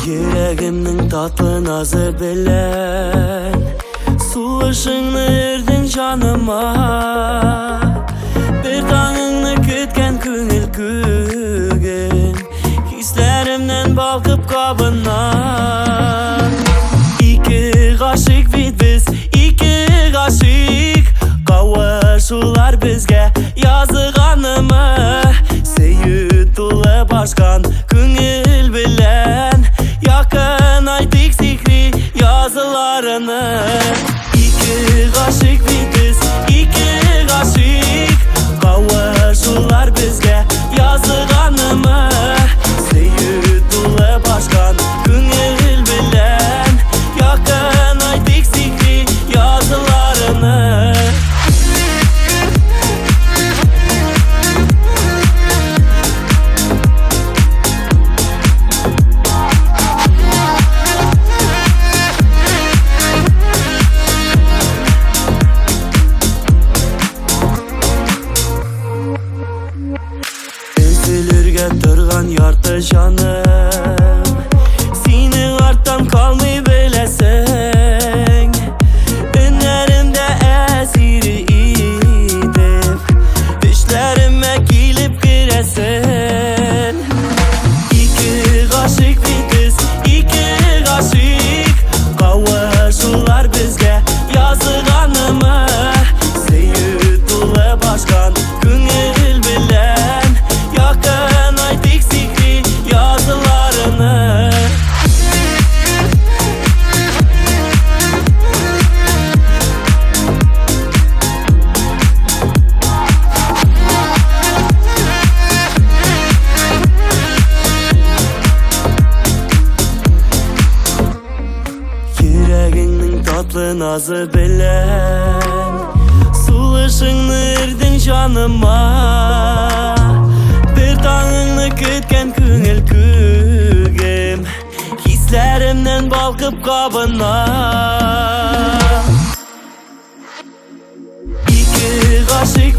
Yüreğimnin tatlı nazı bilen Suluşunu erdin canıma Bir tanını kütken köngül kügün Hislerimden balkıp kabından İki kaşık vid biz, iki kaşık Kavuşular bizge yazıganımı Seyitule başkan köngül bilen Yakın aytık zikri yazılarını İki kaşık vid biz, iki kaşık Kavuşular bizge yazıganımı Seyitule başkan köngül bilen Yakın aytık zikri yazılarını Üzülürge durgan yartı canım Seni arttan kalmayı bilesin Önlerimde esiri idip Düşlerime gelip giresin İki kaşık bitiz, iki kaşık Kavuşular bizge yazıganımı Seyitule başkan köngül bilen Yakın aytık zikri yazılarını Yüreğinin tatlı nazı bilen Suluşunu erdin canıma Bir tanını kütken köngül kügüm Hislerimden balkıp kabına İki kaşık